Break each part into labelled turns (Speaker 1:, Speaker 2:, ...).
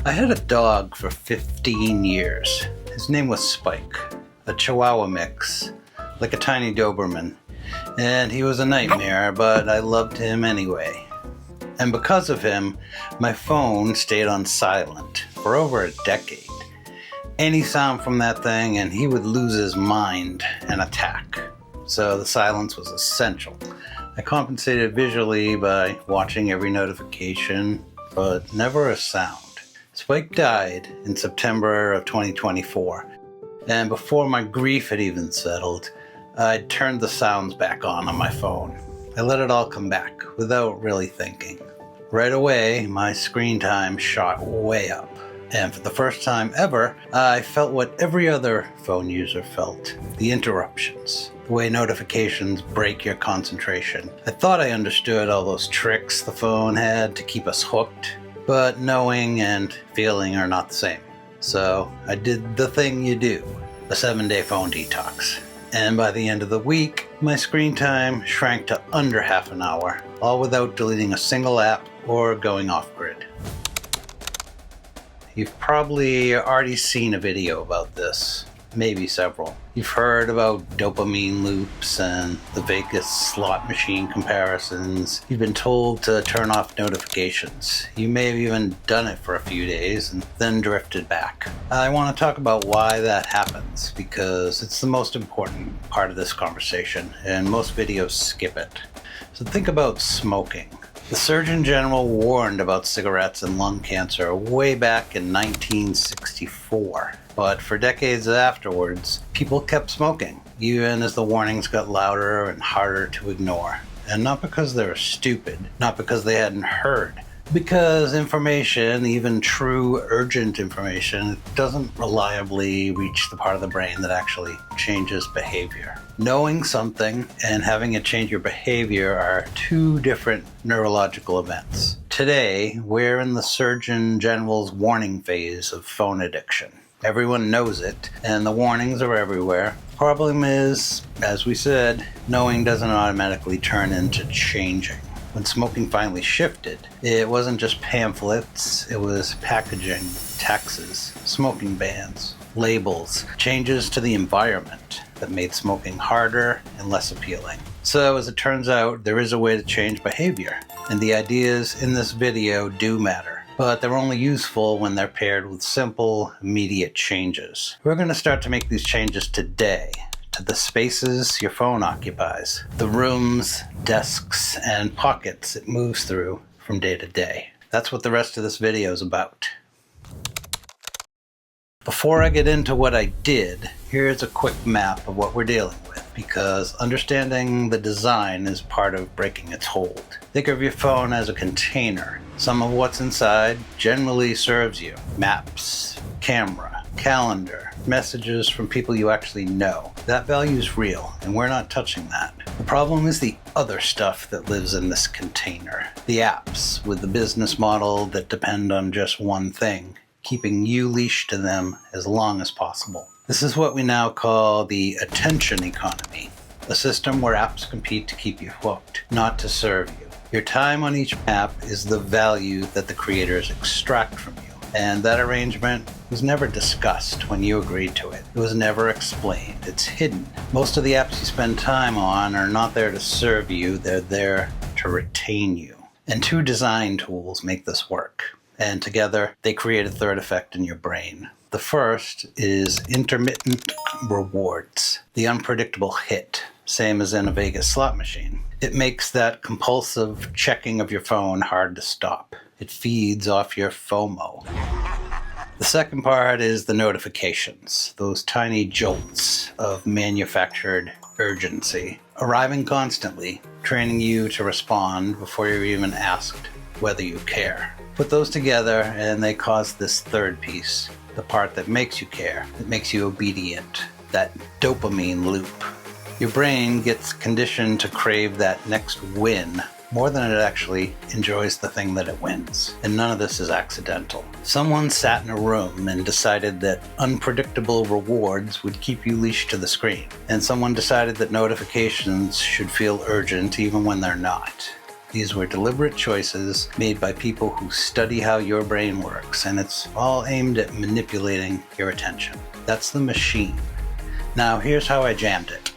Speaker 1: I had a dog for 15 years. His name was Spike, a Chihuahua mix, like a tiny Doberman. And he was a nightmare, but I loved him anyway. And because of him, my phone stayed on silent for over a decade. Any sound from that thing and he would lose his mind and attack. So the silence was essential. I compensated visually by watching every notification, but never a sound. Spike died in September of 2024, and before my grief had even settled, I turned the sounds back on my phone. I let it all come back without really thinking. Right away, my screen time shot way up, and for the first time ever, I felt what every other phone user felt: the interruptions. The way notifications break your concentration. I thought I understood all those tricks the phone had to keep us hooked, but knowing and feeling are not the same. So I did the thing you do, a 7-day phone detox. And by the end of the week, my screen time shrank to under half an hour, all without deleting a single app or going off-grid. You've probably already seen a video about this, maybe several. You've heard about dopamine loops and the Vegas slot machine comparisons. You've been told to turn off notifications. You may have even done it for a few days and then drifted back. I want to talk about why that happens because it's the most important part of this conversation and most videos skip it. So think about smoking. The Surgeon General warned about cigarettes and lung cancer way back in 1964. But for decades afterwards, people kept smoking, even as the warnings got louder and harder to ignore. And not because they were stupid, not because they hadn't heard, because information, even true urgent information, doesn't reliably reach the part of the brain that actually changes behavior. Knowing something and having it change your behavior are two different neurological events. Today, we're in the Surgeon General's warning phase of phone addiction. Everyone knows it, and the warnings are everywhere. Problem is, as we said, knowing doesn't automatically turn into changing. When smoking finally shifted, it wasn't just pamphlets, it was packaging, taxes, smoking bans, labels, changes to the environment that made smoking harder and less appealing. So as it turns out, there is a way to change behavior, and the ideas in this video do matter. But they're only useful when they're paired with simple, immediate changes. We're going to start to make these changes today to the spaces your phone occupies, the rooms, desks, and pockets it moves through from day to day. That's what the rest of this video is about. Before I get into what I did, here's a quick map of what we're dealing with, because understanding the design is part of breaking its hold. Think of your phone as a container. Some of what's inside generally serves you. Maps, camera, calendar, messages from people you actually know. That value is real, and we're not touching that. The problem is the other stuff that lives in this container. The apps with the business model that depend on just one thing, keeping you leashed to them as long as possible. This is what we now call the attention economy, a system where apps compete to keep you hooked, not to serve you. Your time on each app is the value that the creators extract from you, and that arrangement was never discussed when you agreed to it. It was never explained. It's hidden. Most of the apps you spend time on are not there to serve you, they're there to retain you. And two design tools make this work. And together, they create a third effect in your brain. The first is intermittent rewards, the unpredictable hit, same as in a Vegas slot machine. It makes that compulsive checking of your phone hard to stop. It feeds off your FOMO. The second part is the notifications, those tiny jolts of manufactured urgency, arriving constantly, training you to respond before you're even asked whether you care. Put those together and they cause this third piece, the part that makes you care, that makes you obedient, that dopamine loop. Your brain gets conditioned to crave that next win more than it actually enjoys the thing that it wins. And none of this is accidental. Someone sat in a room and decided that unpredictable rewards would keep you leashed to the screen. And someone decided that notifications should feel urgent even when they're not. These were deliberate choices made by people who study how your brain works, and it's all aimed at manipulating your attention. That's the machine. Now, here's how I jammed it.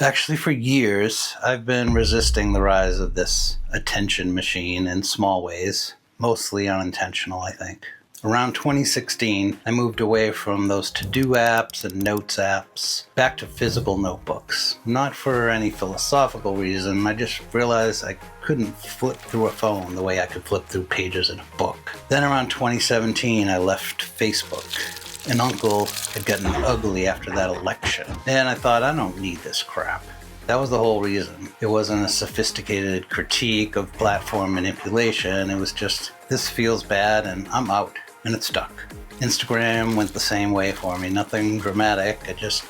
Speaker 1: Actually, for years, I've been resisting the rise of this attention machine in small ways, mostly unintentional, I think. Around 2016, I moved away from those to-do apps and notes apps back to physical notebooks. Not for any philosophical reason, I just realized I couldn't flip through a phone the way I could flip through pages in a book. Then around 2017, I left Facebook. An uncle had gotten ugly after that election, and I thought, I don't need this crap. That was the whole reason. It wasn't a sophisticated critique of platform manipulation, it was just, this feels bad and I'm out. And it stuck. Instagram went the same way for me. Nothing dramatic. I just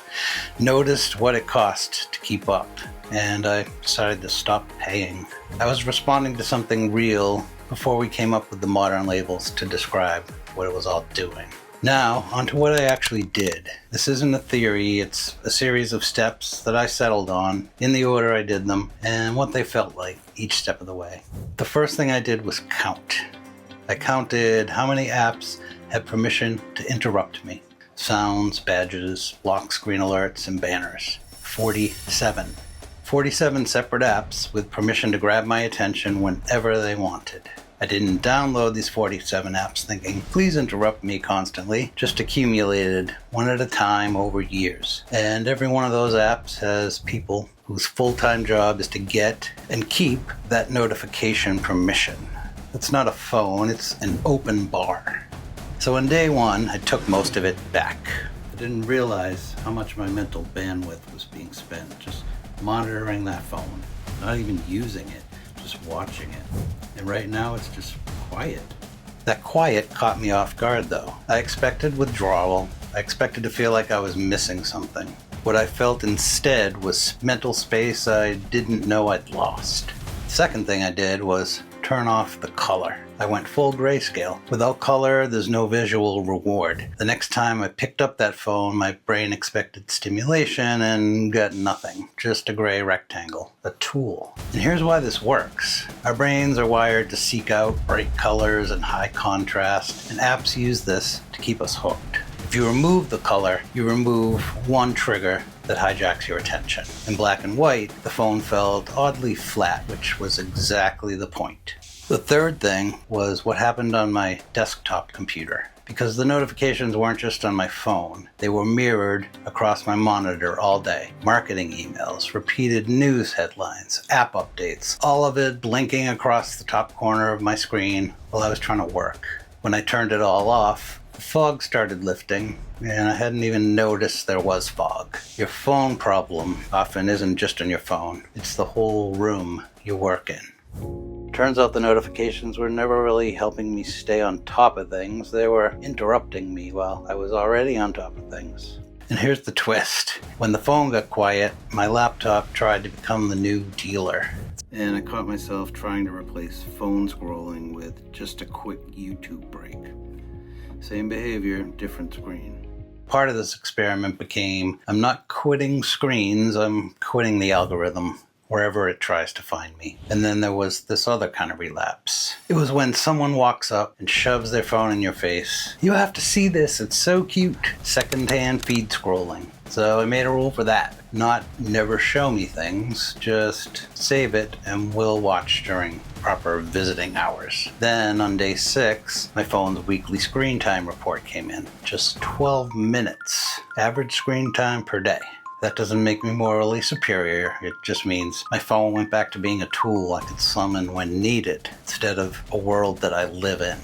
Speaker 1: noticed what it cost to keep up, and I decided to stop paying. I was responding to something real before we came up with the modern labels to describe what it was all doing. Now, onto what I actually did. This isn't a theory, it's a series of steps that I settled on, in the order I did them, and what they felt like each step of the way. The first thing I did was count. I counted how many apps had permission to interrupt me. Sounds, badges, lock screen alerts, and banners. 47. 47 separate apps with permission to grab my attention whenever they wanted. I didn't download these 47 apps thinking, please interrupt me constantly, just accumulated one at a time over years. And every one of those apps has people whose full-time job is to get and keep that notification permission. It's not a phone, it's an open bar. So on day one, I took most of it back. I didn't realize how much my mental bandwidth was being spent just monitoring that phone, not even using it, just watching it. And right now it's just quiet. That quiet caught me off guard though. I expected withdrawal. I expected to feel like I was missing something. What I felt instead was mental space I didn't know I'd lost. The second thing I did was turn off the color. I went full grayscale. Without color, there's no visual reward. The next time I picked up that phone, my brain expected stimulation and got nothing. Just a gray rectangle. A tool. And here's why this works. Our brains are wired to seek out bright colors and high contrast, and apps use this to keep us hooked. If you remove the color, you remove one trigger that hijacks your attention. In black and white, the phone felt oddly flat, which was exactly the point. The third thing was what happened on my desktop computer. Because the notifications weren't just on my phone, they were mirrored across my monitor all day. Marketing emails, repeated news headlines, app updates, all of it blinking across the top corner of my screen while I was trying to work. When I turned it all off, the fog started lifting, and I hadn't even noticed there was fog. Your phone problem often isn't just on your phone, it's the whole room you work in. Turns out the notifications were never really helping me stay on top of things, they were interrupting me while I was already on top of things. And here's the twist. When the phone got quiet, my laptop tried to become the new dealer. And I caught myself trying to replace phone scrolling with just a quick YouTube break. Same behavior, different screen. Part of this experiment became, I'm not quitting screens, I'm quitting the algorithm, wherever it tries to find me. And then there was this other kind of relapse. It was when someone walks up and shoves their phone in your face. You have to see this, it's so cute. Secondhand feed scrolling. So I made a rule for that. Not never show me things, just save it and we'll watch during proper visiting hours. Then on day 6, my phone's weekly screen time report came in. Just 12 minutes. Average screen time per day. That doesn't make me morally superior. It just means my phone went back to being a tool I could summon when needed, instead of a world that I live in.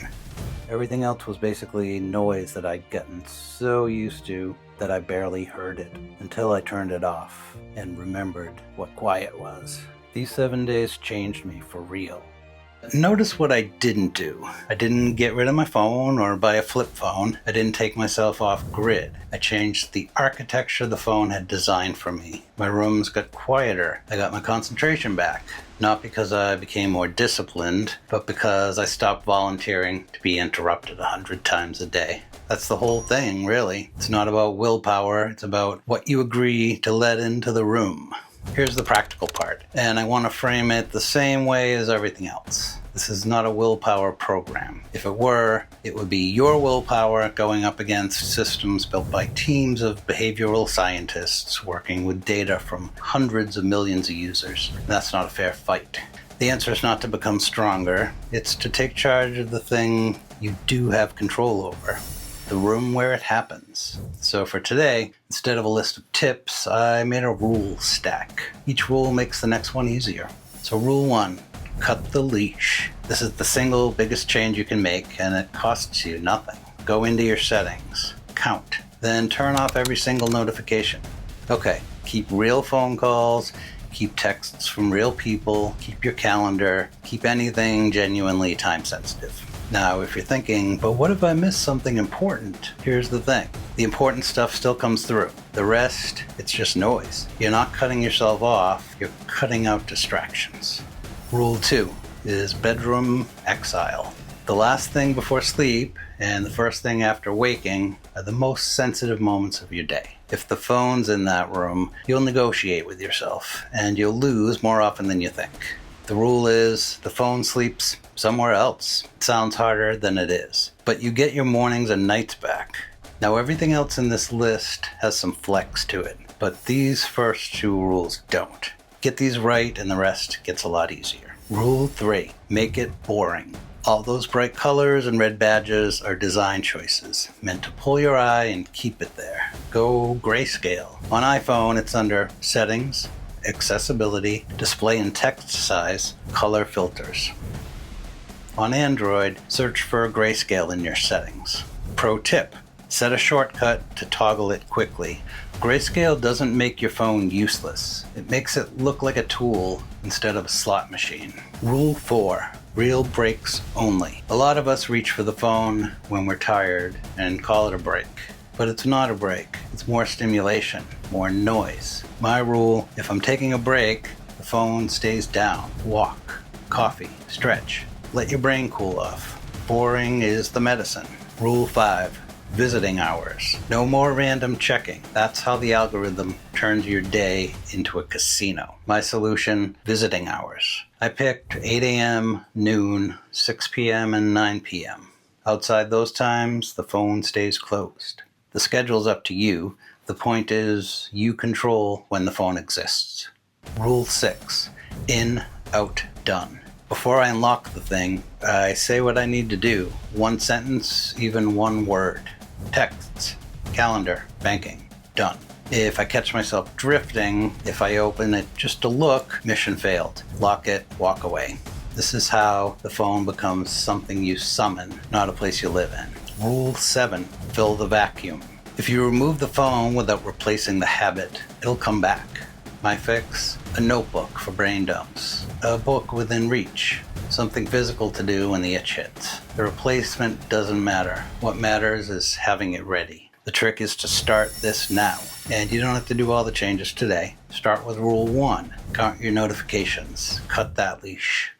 Speaker 1: Everything else was basically noise that I'd gotten so used to that I barely heard it, until I turned it off and remembered what quiet was. These 7 days changed me for real. Notice what I didn't do. I didn't get rid of my phone or buy a flip phone. I didn't take myself off grid. I changed the architecture the phone had designed for me. My rooms got quieter. I got my concentration back. Not because I became more disciplined, but because I stopped volunteering to be interrupted 100 times a day. That's the whole thing, really. It's not about willpower. It's about what you agree to let into the room. Here's the practical part, and I want to frame it the same way as everything else. This is not a willpower program. If it were, it would be your willpower going up against systems built by teams of behavioral scientists working with data from hundreds of millions of users. That's not a fair fight. The answer is not to become stronger. It's to take charge of the thing you do have control over. The room where it happens. So for today, instead of a list of tips, I made a rule stack. Each rule makes the next one easier. So rule 1, cut the leash. This is the single biggest change you can make, and it costs you nothing. Go into your settings, count, then turn off every single notification. Okay, keep real phone calls, keep texts from real people, keep your calendar, keep anything genuinely time sensitive. Now, if you're thinking, but what if I miss something important? Here's the thing. The important stuff still comes through. The rest, it's just noise. You're not cutting yourself off, you're cutting out distractions. Rule 2 is bedroom exile. The last thing before sleep and the first thing after waking are the most sensitive moments of your day. If the phone's in that room, you'll negotiate with yourself, and you'll lose more often than you think. The rule is the phone sleeps somewhere else. It sounds harder than it is, but you get your mornings and nights back. Now everything else in this list has some flex to it, but these first 2 rules don't. Get these right and the rest gets a lot easier. Rule 3, make it boring. All those bright colors and red badges are design choices, meant to pull your eye and keep it there. Go grayscale. On iPhone, it's under Settings, Accessibility, Display and Text Size, Color Filters. On Android, search for grayscale in your settings. Pro tip, set a shortcut to toggle it quickly. Grayscale doesn't make your phone useless. It makes it look like a tool instead of a slot machine. Rule 4, real breaks only. A lot of us reach for the phone when we're tired and call it a break. But it's not a break. It's more stimulation, more noise. My rule, if I'm taking a break, the phone stays down. Walk, coffee, stretch. Let your brain cool off. Boring is the medicine. Rule 5, visiting hours. No more random checking. That's how the algorithm turns your day into a casino. My solution, visiting hours. I picked 8 a.m., noon, 6 p.m., and 9 p.m. Outside those times, the phone stays closed. The schedule's up to you. The point is, you control when the phone exists. Rule 6, in, out, done. Before I unlock the thing, I say what I need to do. 1 sentence, even 1 word. Texts, calendar, banking, done. If I catch myself drifting, if I open it just to look, mission failed. Lock it, walk away. This is how the phone becomes something you summon, not a place you live in. Rule 7, fill the vacuum. If you remove the phone without replacing the habit, it'll come back. My fix, a notebook for brain dumps. A book within reach. Something physical to do when the itch hits. The replacement doesn't matter. What matters is having it ready. The trick is to start this now. And you don't have to do all the changes today. Start with rule 1. Count your notifications. Cut that leash.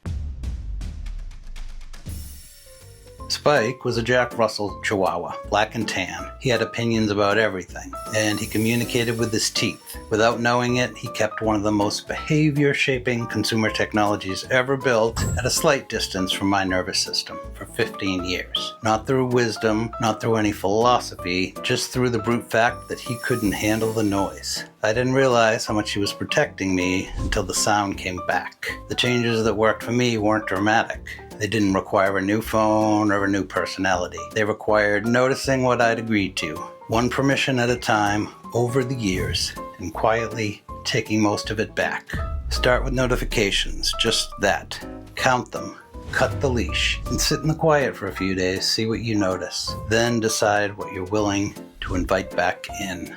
Speaker 1: Spike was a Jack Russell Chihuahua, black and tan. He had opinions about everything, and he communicated with his teeth. Without knowing it, he kept one of the most behavior-shaping consumer technologies ever built at a slight distance from my nervous system for 15 years. Not through wisdom, not through any philosophy, just through the brute fact that he couldn't handle the noise. I didn't realize how much he was protecting me until the sound came back. The changes that worked for me weren't dramatic. They didn't require a new phone or a new personality. They required noticing what I'd agreed to, 1 permission at a time, over the years, and quietly taking most of it back. Start with notifications, just that. Count them, cut the leash, and sit in the quiet for a few days, see what you notice. Then decide what you're willing to invite back in.